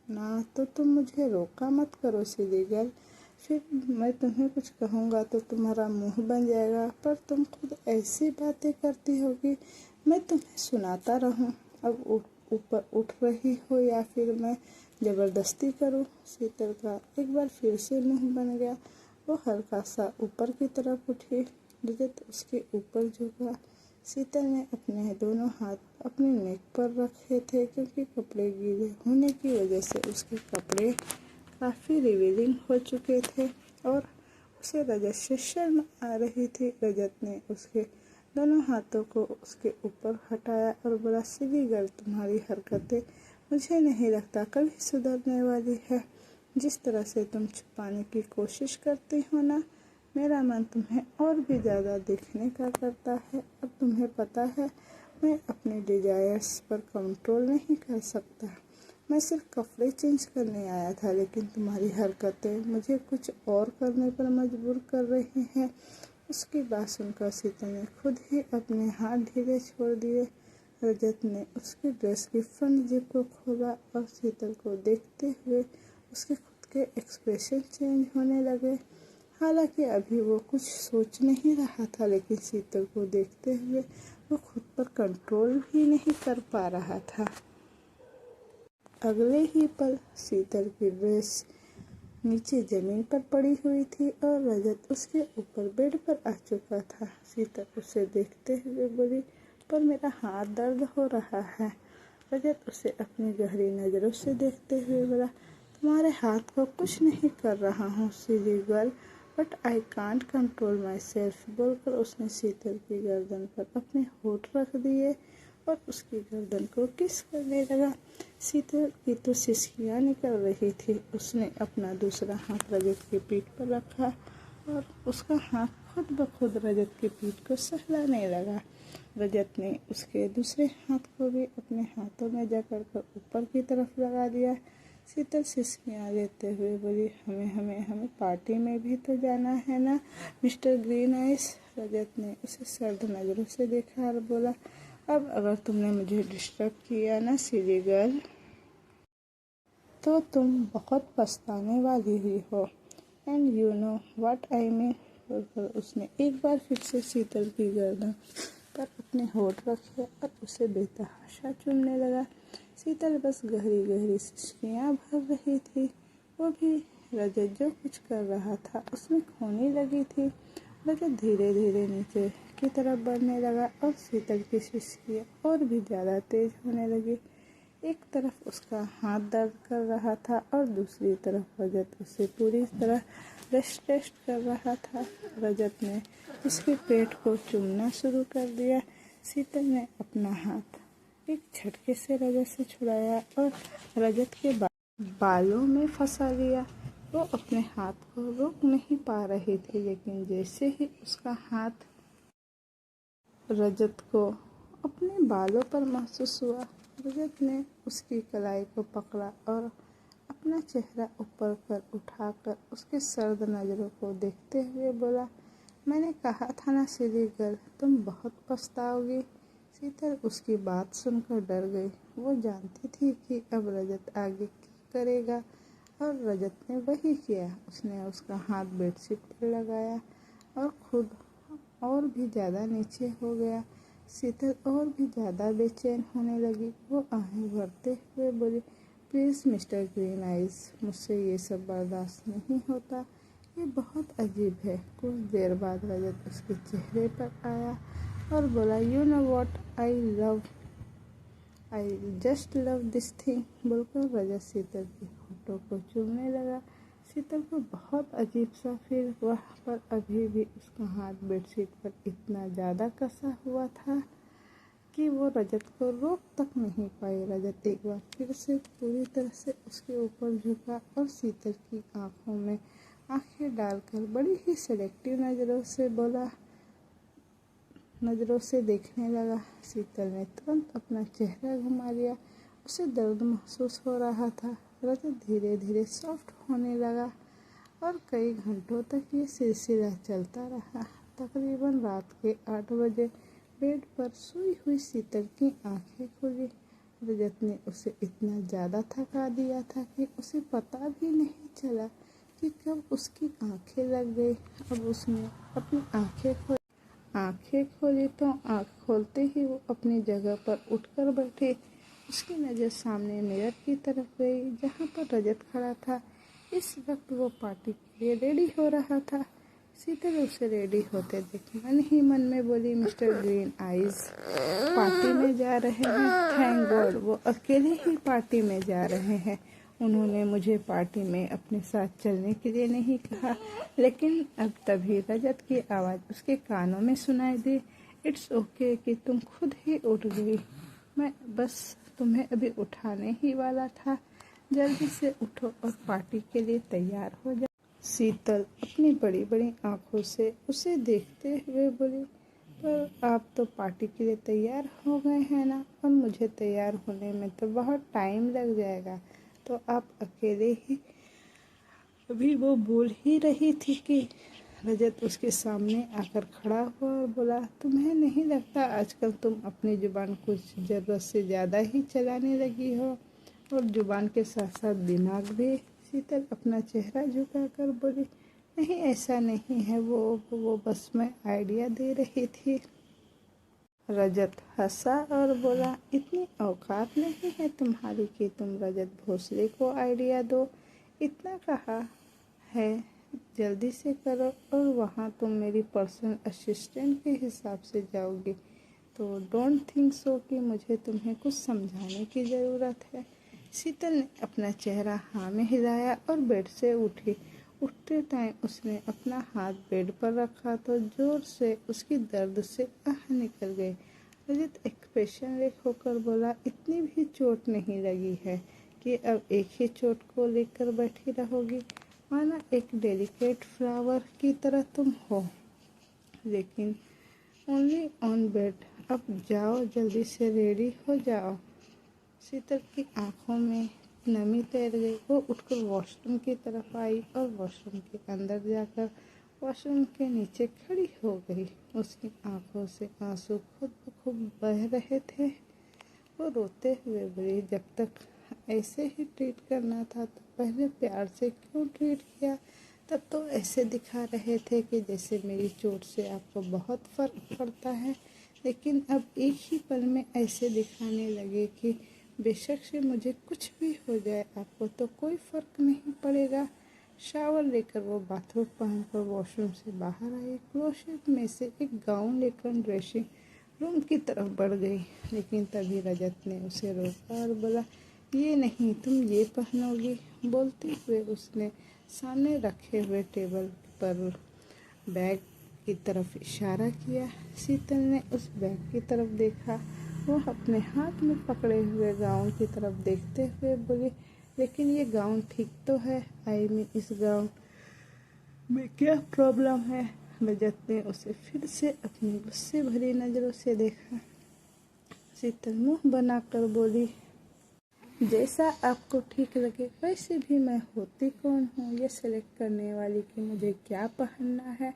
ना तो तुम मुझे रोका मत करो सिली गर्ल। फिर मैं तुम्हें कुछ कहूँगा तो तुम्हारा मुंह बन जाएगा, पर तुम खुद ऐसी बातें करती हो कि मैं तुम्हें सुनाता रहूं। अब ऊपर उठ रही हो या फिर मैं ज़बरदस्ती करूं? शीतल का एक बार फिर से मुंह बन गया। वो हल्का सा ऊपर की तरफ उठी। रजत उसके ऊपर झुका। शीतल ने अपने दोनों हाथ अपने नेक पर रखे थे, क्योंकि कपड़े गीले होने की वजह से उसके कपड़े काफ़ी रिवीलिंग हो चुके थे और उसे रजत से शर्म आ रही थी। रजत ने उसके दोनों हाथों को उसके ऊपर हटाया और बोला, सिली गर्ल, तुम्हारी हरकतें मुझे नहीं लगता कभी सुधरने वाली है। जिस तरह से तुम छुपाने की कोशिश करती हो ना, मेरा मन तुम्हें और भी ज़्यादा देखने का करता है। अब तुम्हें पता है मैं अपने डिजायर्स पर कंट्रोल नहीं कर सकता। मैं सिर्फ कपड़े चेंज करने आया था, लेकिन तुम्हारी हरकतें मुझे कुछ और करने पर मजबूर कर रही हैं। उसकी बात सुनकर शीतल ने खुद ही अपने हाथ ढीले छोड़ दिए। रजत ने उसकी ड्रेस की फ्रंट जिप को खोला और शीतल को देखते हुए उसके खुद के एक्सप्रेशन चेंज होने लगे। हालांकि अभी वो कुछ सोच नहीं रहा था, लेकिन शीतल को देखते हुए वो खुद पर कंट्रोल भी नहीं कर पा रहा था। अगले ही पल शीतल की ड्रेस नीचे जमीन पर पड़ी हुई थी और रजत उसके ऊपर बेड पर आ चुका था। शीतल उसे देखते हुए बोली, पर मेरा हाथ दर्द हो रहा है। रजत उसे अपनी गहरी नज़रों से देखते हुए बोला, तुम्हारे हाथ को कुछ नहीं कर रहा हूँ silly girl, but I can't control my self, बोलकर उसने शीतल की गर्दन पर अपने होठ रख दिए और उसकी गर्दन को किस करने लगा। शीतल की तो सिसकियाँ निकल रही थी। उसने अपना दूसरा हाथ रजत की पीठ पर रखा और उसका हाथ खुद ब खुद रजत की पीठ को सहलाने लगा। रजत ने उसके दूसरे हाथ को भी अपने हाथों में जकड़कर ऊपर की तरफ लगा दिया। शीतल सिसकियाँ लेते हुए बोली, हमें पार्टी में भी तो जाना है ना मिस्टर ग्रीन आइस। रजत ने उसे सर्द नज़रों से देखा और बोला, अब अगर तुमने मुझे डिस्टर्ब किया ना सिली गर्ल, तो तुम बहुत पछताने वाली हुई हो, and you know what I mean. बोलकर उसने एक बार फिर से शीतल की गर्दन पर अपने होठ रखे और उसे बेतहाशा चूमने लगा। शीतल बस गहरी गहरी सिसकियाँ भर रही थी। वो भी रजत जो कुछ कर रहा था उसमें खोने लगी थी। रजत धीरे धीरे नीचे की तरफ बढ़ने लगा और शीतल की सिसकियाँ और भी ज़्यादा तेज होने लगी। एक तरफ उसका हाथ दर्द कर रहा था और दूसरी तरफ रजत उसे पूरी तरह रेस्ट कर रहा था। रजत ने उसके पेट को चूमना शुरू कर दिया। शीतल ने अपना हाथ एक झटके से रजत से छुड़ाया और रजत के बालों में फंसा लिया। वो अपने हाथ को रोक नहीं पा रही थी, लेकिन जैसे ही उसका हाथ रजत को अपने बालों पर महसूस हुआ, रजत ने उसकी कलाई को पकड़ा और अपना चेहरा ऊपर कर उठाकर उसके सर्द नज़रों को देखते हुए बोला, मैंने कहा था ना सिली गर्ल, तुम बहुत पछताओगी। शीतल उसकी बात सुनकर डर गई। वो जानती थी कि अब रजत आगे क्या करेगा और रजत ने वही किया। उसने उसका हाथ बेडशीट पर लगाया और खुद और भी ज़्यादा नीचे हो गया। शीतल और भी ज़्यादा बेचैन होने लगी। वो आहें भरते हुए बोली, प्लीज़ मिस्टर ग्रीन आइज, मुझसे ये सब बर्दाश्त नहीं होता, ये बहुत अजीब है। कुछ देर बाद रजत उसके चेहरे पर आया और बोला, you know what I just love this thing. बोलकर रजत शीतल की होठों को चूमने लगा। शीतल को बहुत अजीब सा फील हुआ, पर अभी भी उसका हाथ बेडशीट पर इतना ज़्यादा कसा हुआ था कि वो रजत को रोक तक नहीं पाई। रजत एक बार फिर से पूरी तरह से उसके ऊपर झुका और शीतल की आंखों में आंखें डालकर बड़ी ही सेलेक्टिव नज़रों से देखने लगा। शीतल ने तुरंत अपना चेहरा घुमा लिया। उसे दर्द महसूस हो रहा था। रजत धीरे धीरे सॉफ्ट होने लगा और कई घंटों तक ये सिलसिला चलता रहा। तकरीबन रात के 8 बजे बेड पर सोई हुई शीतल की आंखें खुली। रजत ने उसे इतना ज़्यादा थका दिया था कि उसे पता भी नहीं चला कि कब उसकी आंखें लग गई। अब उसने अपनी आंखें खोली तो आंख खोलते ही वो अपनी जगह पर उठकर बैठे। उसकी नज़र सामने मिरर की तरफ गई जहाँ पर रजत खड़ा था। इस वक्त वो पार्टी के लिए रेडी हो रहा था। शीतल उसे रेडी होते देख मन ही मन में बोली, मिस्टर ग्रीन आइज पार्टी में जा रहे हैं। थैंक गॉड वो अकेले ही पार्टी में जा रहे हैं। उन्होंने मुझे पार्टी में अपने साथ चलने के लिए नहीं कहा। लेकिन अब तभी रजत की आवाज़ उसके कानों में सुनाई दी, इट्स ओके कि तुम खुद ही उठ गई, मैं बस तुम्हें अभी उठाने ही वाला था। जल्दी से उठो और पार्टी के लिए तैयार हो जाओ। शीतल अपनी बड़ी बड़ी आंखों से उसे देखते हुए बोली, पर आप तो पार्टी के लिए तैयार हो गए हैं ना, और मुझे तैयार होने में तो बहुत टाइम लग जाएगा, तो आप अकेले ही। अभी वो बोल ही रही थी कि रजत उसके सामने आकर खड़ा हुआ और बोला, तुम्हें नहीं लगता आजकल तुम अपनी जुबान कुछ ज़रूरत से ज़्यादा ही चलाने लगी हो, और जुबान के साथ साथ दिमाग भी। शीतल अपना चेहरा झुकाकर बोली, नहीं ऐसा नहीं है, वो बस मैं आइडिया दे रही थी। रजत हंसा और बोला, इतनी औकात नहीं है तुम्हारी कि तुम रजत भोसले को आइडिया दो। इतना कहा है, जल्दी से करो, और वहाँ तुम मेरी पर्सनल असिस्टेंट के हिसाब से जाओगी, तो डोंट थिंक सो कि मुझे तुम्हें कुछ समझाने की ज़रूरत है। शीतल ने अपना चेहरा हाँ में हिलाया और बेड से उठी। उठते टाइम उसने अपना हाथ बेड पर रखा तो जोर से उसकी दर्द से आह निकल गई। रजत एक्सप्रेशन लेस होकर बोला, इतनी भी चोट नहीं लगी है कि अब एक ही चोट को लेकर बैठी रहोगी। माना एक डेलिकेट फ्लावर की तरह तुम हो, लेकिन ओनली ऑन बेड। अब जाओ, जल्दी से रेडी हो जाओ। शीतल की आंखों में नमी तैर गई। वो उठकर वॉशरूम की तरफ आई और वॉशरूम के अंदर जाकर वॉशरूम के नीचे खड़ी हो गई। उसकी आंखों से आंसू खुद ब खुद बह रहे थे। वो रोते हुए बोली, जब तक ऐसे ही ट्रीट करना था तो पहले प्यार से क्यों ट्रीट किया? तब तो ऐसे दिखा रहे थे कि जैसे मेरी चोट से आपको बहुत फ़र्क पड़ता है, लेकिन अब एक ही पल में ऐसे दिखाने लगे कि बेशक से मुझे कुछ भी हो जाए आपको तो कोई फ़र्क नहीं पड़ेगा। शावर लेकर वो बाथरूम पहनकर वॉशरूम से बाहर आई। क्लोसेट में से एक गाउन लेकर ड्रेसिंग रूम की तरफ बढ़ गई, लेकिन तभी रजत ने उसे रोका और बोला, ये नहीं, तुम ये पहनोगी। बोलते हुए उसने सामने रखे हुए टेबल पर बैग की तरफ इशारा किया। शीतल ने उस बैग की तरफ देखा। वो अपने हाथ में पकड़े हुए गाउन की तरफ देखते हुए बोली, लेकिन ये गाउन ठीक तो है। आई में इस गाउन में क्या प्रॉब्लम है? रजत ने उसे फिर से अपनी गुस्से भरी नज़रों से देखा। शीतल मुंह बनाकर बोली, जैसा आपको ठीक लगे वैसे भी मैं होती कौन हूँ ये सेलेक्ट करने वाली कि मुझे क्या पहनना है।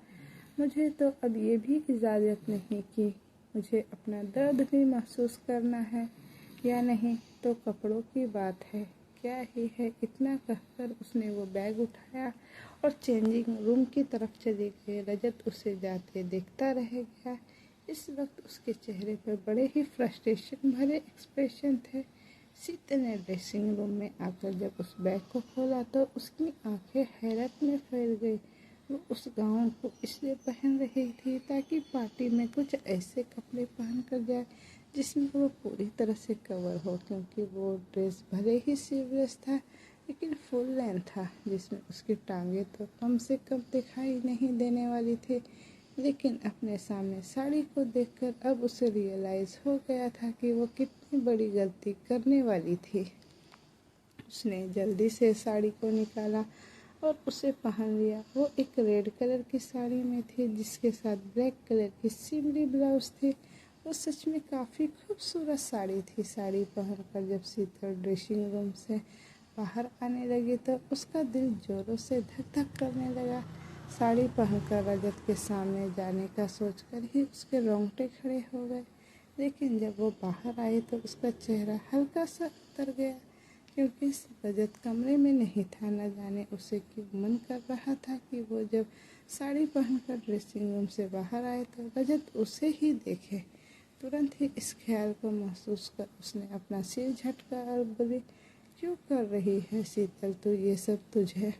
मुझे तो अब ये भी इजाज़त नहीं कि मुझे अपना दर्द भी महसूस करना है या नहीं तो कपड़ों की बात है, क्या ही है। इतना कहकर उसने वो बैग उठाया और चेंजिंग रूम की तरफ चली गई। रजत उसे जाते देखता रह गया। इस वक्त उसके चेहरे पर बड़े ही फ्रस्ट्रेशन भरे एक्सप्रेशन थे। शीतल ने ड्रेसिंग रूम में आकर जब उस बैग को खोला तो उसकी आंखें हैरत में फैल गई। वो उस गाउन को इसलिए पहन रही थी ताकि पार्टी में कुछ ऐसे कपड़े पहन कर जाए जिसमें वो पूरी तरह से कवर हो, क्योंकि वो ड्रेस भले ही स्लीवलेस था लेकिन फुल लेंथ था, जिसमें उसकी टांगें तो कम से कम दिखाई नहीं देने वाली थी। लेकिन अपने सामने साड़ी को देखकर अब उसे रियलाइज़ हो गया था कि वो कितनी बड़ी गलती करने वाली थी। उसने जल्दी से साड़ी को निकाला और उसे पहन लिया। वो एक रेड कलर की साड़ी में थी जिसके साथ ब्लैक कलर की सिमरी ब्लाउज थी। वो सच में काफ़ी खूबसूरत साड़ी थी। साड़ी पहनकर जब शीतल ड्रेसिंग रूम से बाहर आने लगी तो उसका दिल जोरों से धक धक करने लगा। साड़ी पहनकर रजत के सामने जाने का सोचकर ही उसके रोंगटे खड़े हो गए, लेकिन जब वो बाहर आई तो उसका चेहरा हल्का सा उतर गया, क्योंकि रजत कमरे में नहीं था। न जाने उसे क्यों मन कर रहा था कि वो जब साड़ी पहनकर ड्रेसिंग रूम से बाहर आए तो रजत उसे ही देखे। तुरंत ही इस ख्याल को महसूस कर उसने अपना सिर झटका और बोली, क्यों कर रही है शीतल तू ये सब? तुझे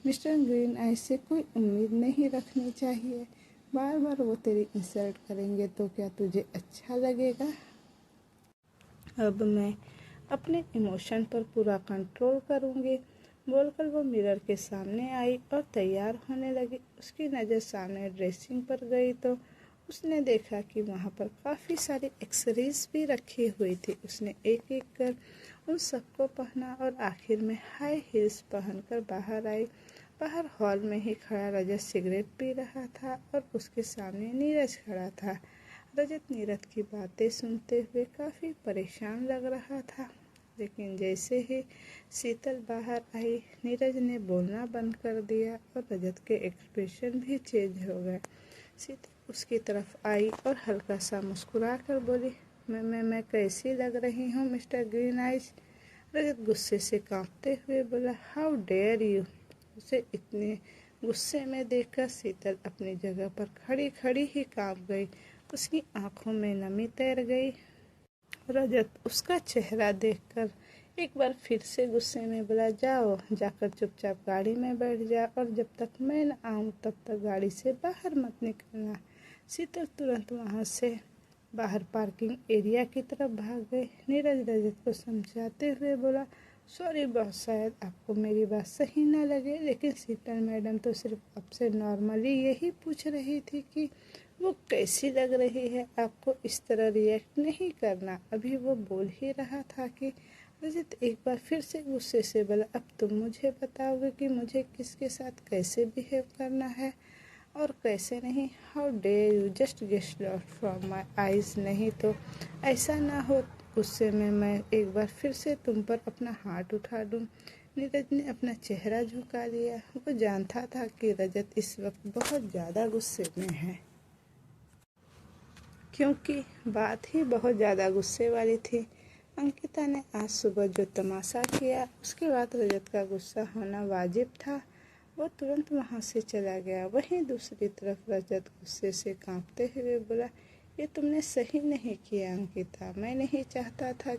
मिस्टर ग्रीन आइज से कोई उम्मीद नहीं रखनी चाहिए। बार बार वो तेरी इंसल्ट करेंगे तो क्या तुझे अच्छा लगेगा? अब मैं अपने इमोशन पर पूरा कंट्रोल करूँगी। बोलकर वो मिरर के सामने आई और तैयार होने लगी। उसकी नज़र सामने ड्रेसिंग पर गई तो उसने देखा कि वहाँ पर काफ़ी सारी एक्सेसरीज भी रखी हुई थी। उसने एक एक कर उन सबको पहना और आखिर में हाई हील्स पहनकर बाहर आई। बाहर हॉल में ही खड़ा रजत सिगरेट पी रहा था और उसके सामने नीरज खड़ा था। रजत नीरज की बातें सुनते हुए काफ़ी परेशान लग रहा था, लेकिन जैसे ही शीतल बाहर आई नीरज ने बोलना बंद कर दिया और रजत के एक्सप्रेशन भी चेंज हो गए। शीतल उसकी तरफ आई और हल्का सा मुस्कुरा कर बोली, मैं कैसी लग रही हूँ मिस्टर ग्रीन आइज? रजत गुस्से से कांपते हुए बोला, हाउ डेयर यू। उसे इतने गुस्से में देखकर शीतल अपनी जगह पर खड़ी खड़ी ही कांप गई। उसकी आंखों में नमी तैर गई। रजत उसका चेहरा देखकर एक बार फिर से गुस्से में बोला, जाओ जाकर चुपचाप गाड़ी में बैठ जा और जब तक मैं न आऊँ तब तक गाड़ी से बाहर मत निकलना। शीतल तुरंत वहाँ से बाहर पार्किंग एरिया की तरफ भाग गई। नीरज रजत को समझाते हुए बोला, सॉरी बॉस, शायद आपको मेरी बात सही ना लगे, लेकिन शीतल मैडम तो सिर्फ आपसे नॉर्मली यही पूछ रही थी कि वो कैसी लग रही है। आपको इस तरह रिएक्ट नहीं करना। अभी वो बोल ही रहा था कि रजत एक बार फिर से गुस्से से बोला, अब तुम मुझे बताओगे कि मुझे किसके साथ कैसे बिहेव करना है और कैसे नहीं। How dare you just get lost from my eyes. नहीं तो ऐसा ना हो गुस्से में मैं एक बार फिर से तुम पर अपना हाथ उठा दूं। नीरज ने अपना चेहरा झुका लिया। वो जानता था कि रजत इस वक्त बहुत ज़्यादा गुस्से में है, क्योंकि बात ही बहुत ज़्यादा गुस्से वाली थी। अंकिता ने आज सुबह जो तमाशा किया, उसके बाद रजत का गुस्सा होना वाजिब था। वो तुरंत वहाँ से चला गया। वहीं दूसरी तरफ रजत गुस्से से कांपते हुए बोला, ये तुमने सही नहीं किया अंकिता। मैं नहीं चाहता था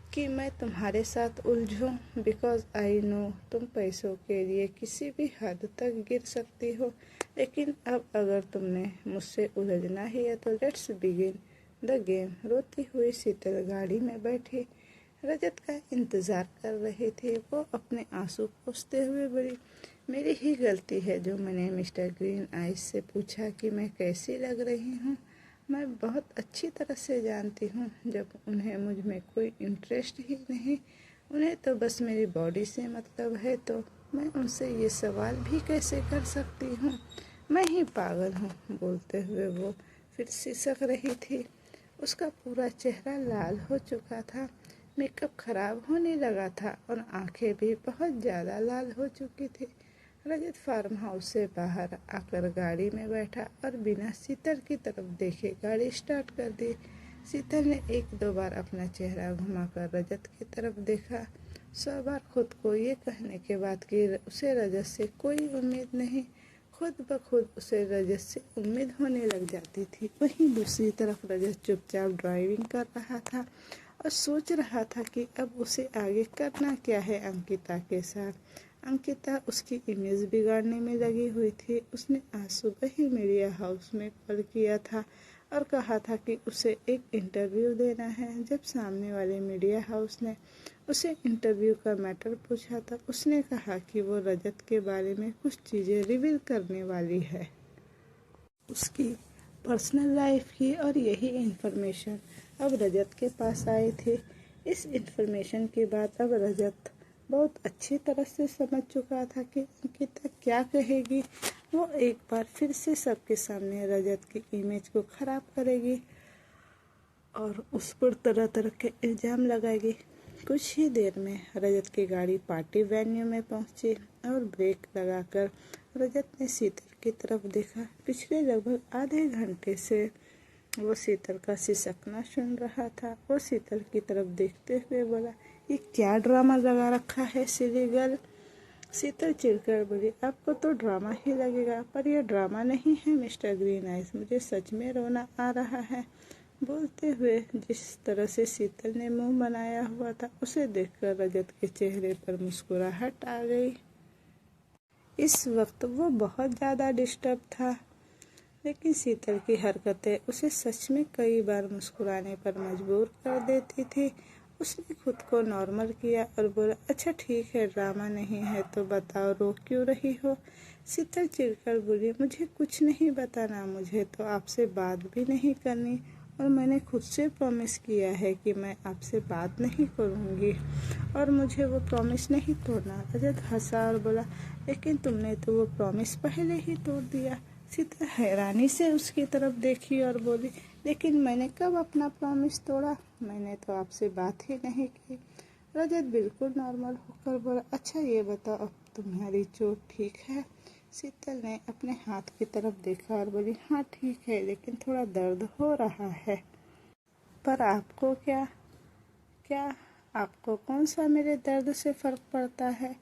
कि मैं तुम्हारे साथ उलझूं, बिकॉज आई नो तुम पैसों के लिए किसी भी हद तक गिर सकती हो। लेकिन अब अगर तुमने मुझसे उलझना ही है तो लेट्स बिगिन द गेम। रोती हुई शीतल गाड़ी में बैठी रजत का इंतज़ार कर रही थी। वो अपने आंसू पोंछते हुए बोली, मेरी ही गलती है जो मैंने मिस्टर ग्रीन आइज से पूछा कि मैं कैसी लग रही हूँ। मैं बहुत अच्छी तरह से जानती हूँ जब उन्हें मुझ में कोई इंटरेस्ट ही नहीं, उन्हें तो बस मेरी बॉडी से मतलब है, तो मैं उनसे ये सवाल भी कैसे कर सकती हूँ। मैं ही पागल हूँ। बोलते हुए वो फिर सिसक रही थी। उसका पूरा चेहरा लाल हो चुका था, मेकअप खराब होने लगा था और आंखें भी बहुत ज़्यादा लाल हो चुकी थी। रजत फार्म हाउस से बाहर आकर गाड़ी में बैठा और बिना शीतल की तरफ देखे गाड़ी स्टार्ट कर दी। शीतल ने एक दो बार अपना चेहरा घुमाकर रजत की तरफ देखा। 100 बार खुद को ये कहने के बाद कि उसे रजत से कोई उम्मीद नहीं, खुद ब खुद उसे रजत से उम्मीद होने लग जाती थी। वहीं दूसरी तरफ रजत चुपचाप ड्राइविंग कर रहा था और सोच रहा था कि अब उसे आगे करना क्या है अंकिता के साथ। अंकिता उसकी इमेज बिगाड़ने में लगी हुई थी। उसने आज सुबह ही मीडिया हाउस में कॉल किया था और कहा था कि उसे एक इंटरव्यू देना है। जब सामने वाले मीडिया हाउस ने उसे इंटरव्यू का मैटर पूछा था, उसने कहा कि वो रजत के बारे में कुछ चीज़ें रिवील करने वाली है, उसकी पर्सनल लाइफ की, और यही इन्फॉर्मेशन अब रजत के पास आई थी। इस इन्फॉर्मेशन के बाद अब रजत बहुत अच्छी तरह से समझ चुका था कि अंकिता क्या कहेगी। वो एक बार फिर से सबके सामने रजत की इमेज को खराब करेगी और उस पर तरह तरह के इल्ज़ाम लगाएगी। कुछ ही देर में रजत की गाड़ी पार्टी वेन्यू में पहुंची और ब्रेक लगाकर रजत ने शीतल की तरफ देखा। पिछले लगभग आधे घंटे से वो शीतल का सिसकना सुन रहा था। वो शीतल की तरफ देखते हुए बोला, ये क्या ड्रामा लगा रखा है सिली गर्ल। शीतल चिढ़कर बोली, आपको तो ड्रामा ही लगेगा, पर यह ड्रामा नहीं है मिस्टर ग्रीन आइज, मुझे सच में रोना आ रहा है। बोलते हुए जिस तरह से शीतल ने मुंह बनाया हुआ था, उसे देखकर रजत के चेहरे पर मुस्कुराहट आ गई। इस वक्त वो बहुत ज़्यादा डिस्टर्ब था, लेकिन शीतल की हरकतें उसे सच में कई बार मुस्कुराने पर मजबूर कर देती थी। उसने खुद को नॉर्मल किया और बोला, अच्छा ठीक है, ड्रामा नहीं है तो बताओ रो क्यों रही हो। शीतल चिढ़कर बोली, मुझे कुछ नहीं बताना, मुझे तो आपसे बात भी नहीं करनी और मैंने खुद से प्रॉमिस किया है कि मैं आपसे बात नहीं करूँगी और मुझे वो प्रॉमिस नहीं तोड़ना। रजत हंसा और बोला, लेकिन तुमने तो वो प्रॉमिस पहले ही तोड़ दिया। शीतल हैरानी से उसकी तरफ देखी और बोली, लेकिन मैंने कब अपना प्रॉमिस तोड़ा, मैंने तो आपसे बात ही नहीं की। रजत बिल्कुल नॉर्मल होकर बोला, अच्छा ये बताओ अब तुम्हारी चोट ठीक है। शीतल ने अपने हाथ की तरफ देखा और बोली, हाँ ठीक है, लेकिन थोड़ा दर्द हो रहा है। पर आपको क्या क्या आपको कौन सा मेरे दर्द से फ़र्क पड़ता है।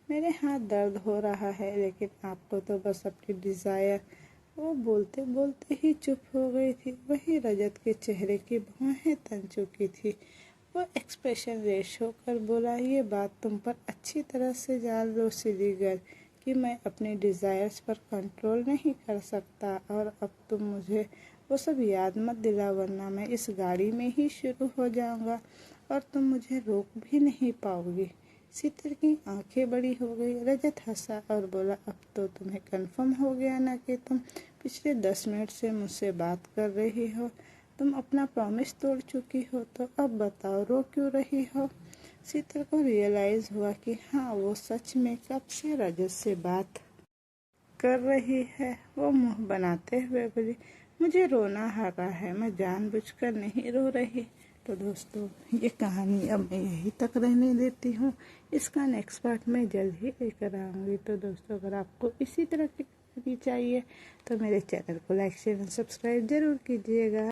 मेरे हाथ दर्द हो रहा है, लेकिन आपको तो बस अपनी डिज़ायर। वो बोलते बोलते ही चुप हो गई थी। वही रजत के चेहरे की भौहें तन चुकी थी। वो एक्सप्रेशन लेस होकर बोला, ये बात तुम पर अच्छी तरह से जान लो सिली गर्ल कि मैं अपने डिज़ायर्स पर कंट्रोल नहीं कर सकता, और अब तुम मुझे वो सब याद मत दिला, वरना मैं इस गाड़ी में ही शुरू हो जाऊंगा और तुम मुझे रोक भी नहीं पाओगी। शीतल की आंखें बड़ी हो गई। रजत हंसा और बोला, अब तो तुम्हें कन्फर्म हो गया ना कि तुम पिछले 10 मिनट से मुझसे बात कर रही हो। तुम अपना प्रॉमिस तोड़ चुकी हो, तो अब बताओ रो क्यों रही हो। शीतल को रियलाइज़ हुआ कि हाँ, वो सच में कब से रजत से बात कर रही है। वो मुंह बनाते हुए बोली, मुझे रोना आ रहा है, मैं जानबूझकर नहीं रो रही। तो दोस्तों, ये कहानी अब मैं यहीं तक रहने देती हूँ। इसका नेक्स्ट पार्ट मैं जल्द ही लेकर आऊँगी। तो दोस्तों, अगर आपको इसी तरह की कहानी चाहिए तो मेरे चैनल को लाइक शेयर और सब्सक्राइब ज़रूर कीजिएगा।